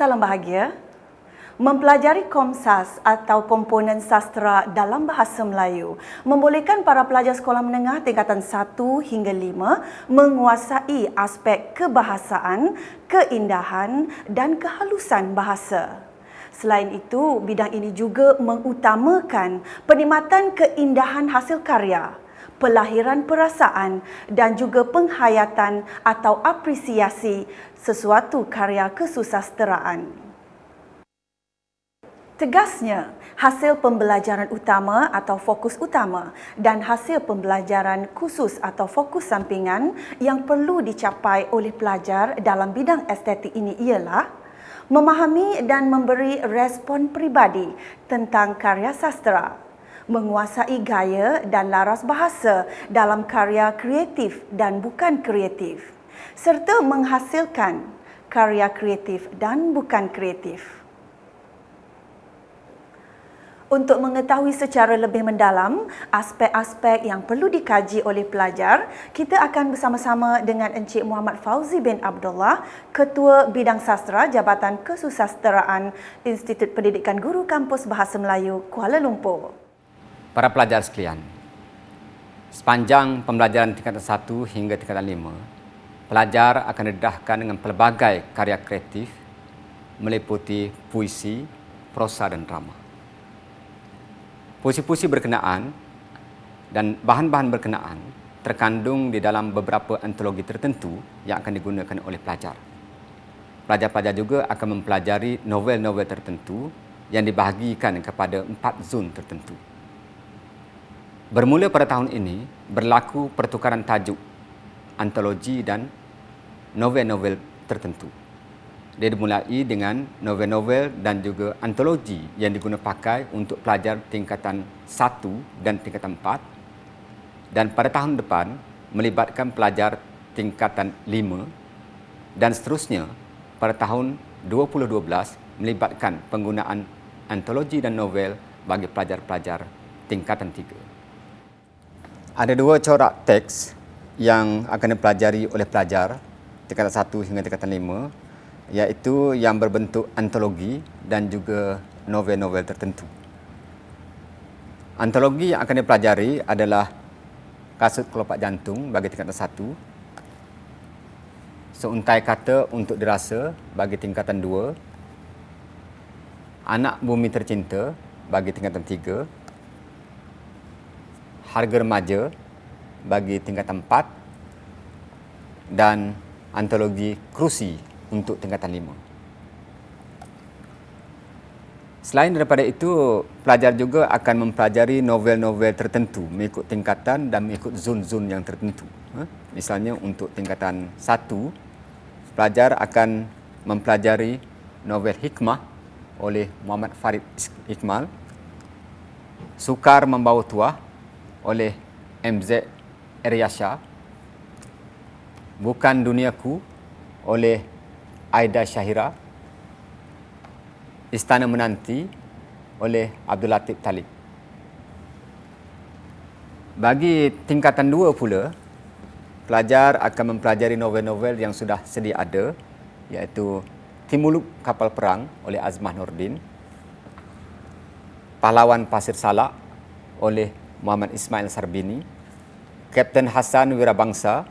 Salam bahagia. Mempelajari Komsas atau komponen sastra dalam bahasa Melayu membolehkan para pelajar sekolah menengah tingkatan 1 hingga 5 menguasai aspek kebahasaan, keindahan dan kehalusan bahasa. Selain itu, bidang ini juga mengutamakan penikmatan keindahan hasil karya, pelahiran perasaan dan juga penghayatan atau apresiasi sesuatu karya kesusasteraan. Tegasnya, hasil pembelajaran utama atau fokus utama dan hasil pembelajaran khusus atau fokus sampingan yang perlu dicapai oleh pelajar dalam bidang estetik ini ialah memahami dan memberi respon peribadi tentang karya sastra, menguasai gaya dan laras bahasa dalam karya kreatif dan bukan kreatif, serta menghasilkan karya kreatif dan bukan kreatif. Untuk mengetahui secara lebih mendalam aspek-aspek yang perlu dikaji oleh pelajar, kita akan bersama-sama dengan Encik Muhammad Fauzi bin Abdullah, Ketua Bidang Sastra Jabatan Kesusasteraan Institut Pendidikan Guru Kampus Bahasa Melayu, Kuala Lumpur. Para pelajar sekalian, sepanjang pembelajaran tingkatan 1 hingga tingkatan 5, pelajar akan didedahkan dengan pelbagai karya kreatif meliputi puisi, prosa dan drama. Puisi-puisi berkenaan dan bahan-bahan berkenaan terkandung di dalam beberapa antologi tertentu yang akan digunakan oleh pelajar. Pelajar-pelajar juga akan mempelajari novel-novel tertentu yang dibahagikan kepada 4 zon tertentu. Bermula pada tahun ini, berlaku pertukaran tajuk antologi dan novel-novel tertentu. Dia dimulai dengan novel-novel dan juga antologi yang diguna pakai untuk pelajar tingkatan 1 dan tingkatan 4. Dan pada tahun depan, melibatkan pelajar tingkatan 5 dan seterusnya pada tahun 2012 melibatkan penggunaan antologi dan novel bagi pelajar-pelajar tingkatan 3. Ada 2 corak teks yang akan dipelajari oleh pelajar tingkatan 1 hingga tingkatan 5, iaitu yang berbentuk antologi dan juga novel-novel tertentu. Antologi yang akan dipelajari adalah Kasut Kelopak Jantung bagi tingkatan 1, Seuntai Kata Untuk Dirasa bagi tingkatan 2, Anak Bumi Tercinta bagi tingkatan 3, Harga Remaja bagi tingkatan 4 dan antologi Kerusi untuk tingkatan 5. Selain daripada itu, pelajar juga akan mempelajari novel-novel tertentu mengikut tingkatan dan mengikut zon-zon yang tertentu. Misalnya untuk tingkatan 1, pelajar akan mempelajari novel Hikmah oleh Muhammad Farid Iqmal, Sukar Membawa Tuah oleh MZ Eryasha, Bukan Duniaku oleh Aida Syahira, Istana Menanti oleh Abdul Latif Talib. Bagi tingkatan 2 pula, pelajar akan mempelajari novel-novel yang sudah sedia ada, iaitu Timuluk Kapal Perang oleh Azmah Nordin, Pahlawan Pasir Salak oleh Muhammad Ismail Sarbini, Kapten Hasan Wirabangsa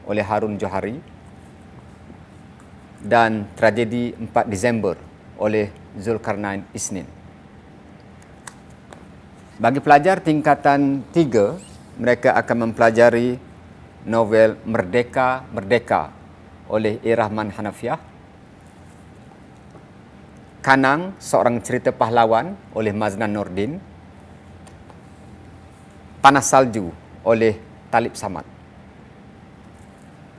oleh Harun Johari, dan Tragedi 4 Disember oleh Zulkarnain Isnin. Bagi pelajar tingkatan 3, mereka akan mempelajari novel Merdeka Merdeka oleh Irahman Hanafiah, Kanang Seorang Cerita Pahlawan oleh Maznan Nordin, Panas Salju oleh Talib Samad.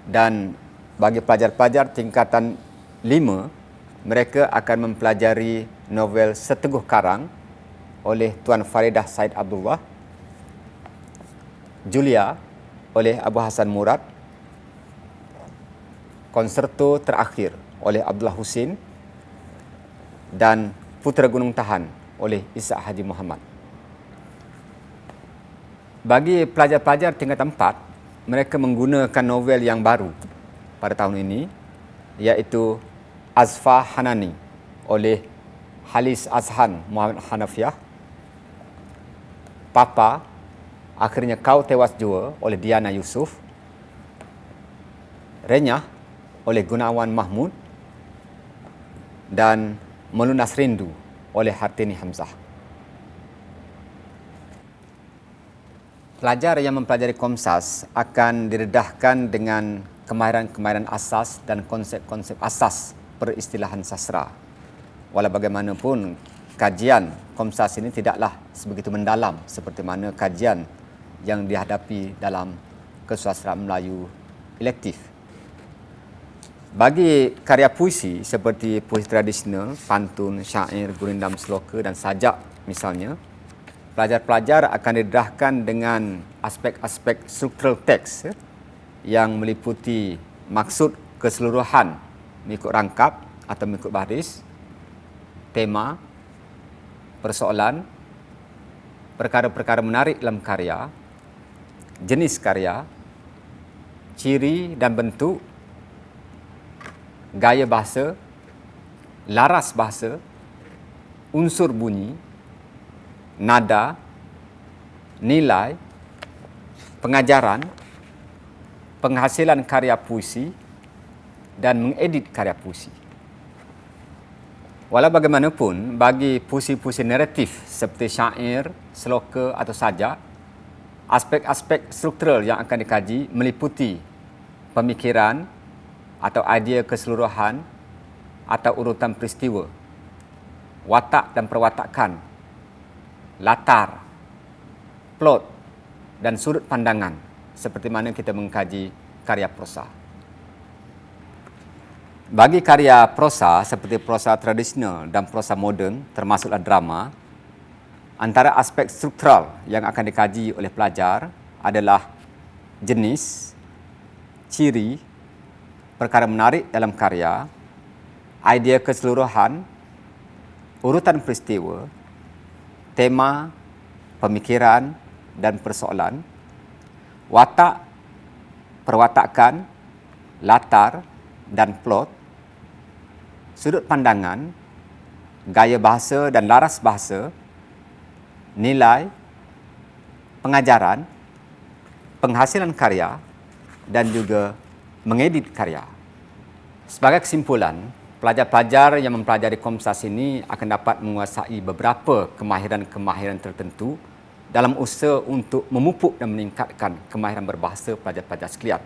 Dan bagi pelajar-pelajar tingkatan 5, mereka akan mempelajari novel Seteguh Karang oleh Tuan Faridah Said Abdullah, Julia oleh Abu Hasan Murad, Konserto Terakhir oleh Abdullah Husin, dan Putera Gunung Tahan oleh Ishak Haji Muhammad. Bagi pelajar-pelajar tingkatan 4, mereka menggunakan novel yang baru pada tahun ini, iaitu Azfa Hanani oleh Halis Azhan Muhammad Hanafiah. Papa, akhirnya kau tewas jua oleh Diana Yusuf. Renyah oleh Gunawan Mahmud. Dan Melunas Rindu oleh Hartini Hamzah. Pelajar yang mempelajari Komsas akan didedahkan dengan kemahiran-kemahiran asas dan konsep-konsep asas peristilahan sastra. Walau bagaimanapun, kajian Komsas ini tidaklah sebegitu mendalam seperti mana kajian yang dihadapi dalam kesusastraan Melayu elektif. Bagi karya puisi seperti puisi tradisional, pantun, syair, gurindam, seloka dan sajak misalnya, pelajar-pelajar akan didedahkan dengan aspek-aspek struktural teks yang meliputi maksud keseluruhan mengikut rangkap atau mengikut baris, tema, persoalan, perkara-perkara menarik dalam karya, jenis karya, ciri dan bentuk, gaya bahasa, laras bahasa, unsur bunyi, nada, nilai, pengajaran, penghasilan karya puisi dan mengedit karya puisi. Walau bagaimanapun, bagi puisi-puisi naratif seperti syair, seloka atau sajak, aspek-aspek struktural yang akan dikaji meliputi pemikiran atau idea keseluruhan atau urutan peristiwa, watak dan perwatakan, latar, plot dan sudut pandangan seperti mana kita mengkaji karya prosa. Bagi karya prosa seperti prosa tradisional dan prosa moden termasuklah drama, antara aspek struktural yang akan dikaji oleh pelajar adalah jenis, ciri, perkara menarik dalam karya, idea keseluruhan, urutan peristiwa, tema, pemikiran dan persoalan, watak, perwatakan, latar dan plot, sudut pandangan, gaya bahasa dan laras bahasa, nilai, pengajaran, penghasilan karya dan juga mengedit karya. Sebagai kesimpulan, pelajar-pelajar yang mempelajari Komsas ini akan dapat menguasai beberapa kemahiran-kemahiran tertentu dalam usaha untuk memupuk dan meningkatkan kemahiran berbahasa pelajar-pelajar sekalian.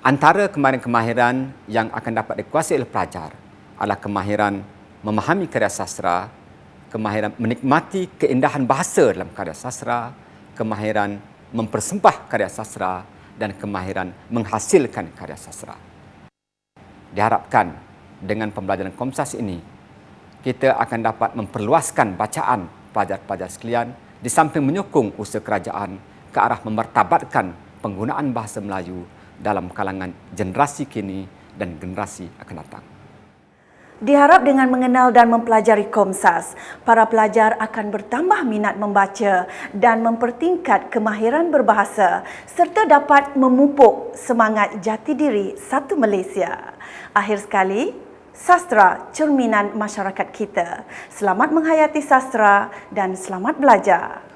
Antara kemahiran-kemahiran yang akan dapat dikuasai oleh pelajar adalah kemahiran memahami karya sastra, kemahiran menikmati keindahan bahasa dalam karya sastra, kemahiran mempersembah karya sastra dan kemahiran menghasilkan karya sastra. Diharapkan dengan pembelajaran Komsas ini, kita akan dapat memperluaskan bacaan pelajar-pelajar sekalian di samping menyokong usaha kerajaan ke arah memartabatkan penggunaan bahasa Melayu dalam kalangan generasi kini dan generasi akan datang. Diharap dengan mengenal dan mempelajari Komsas, para pelajar akan bertambah minat membaca dan mempertingkat kemahiran berbahasa serta dapat memupuk semangat jati diri satu Malaysia. Akhir sekali, sastra cerminan masyarakat kita. Selamat menghayati sastra dan selamat belajar.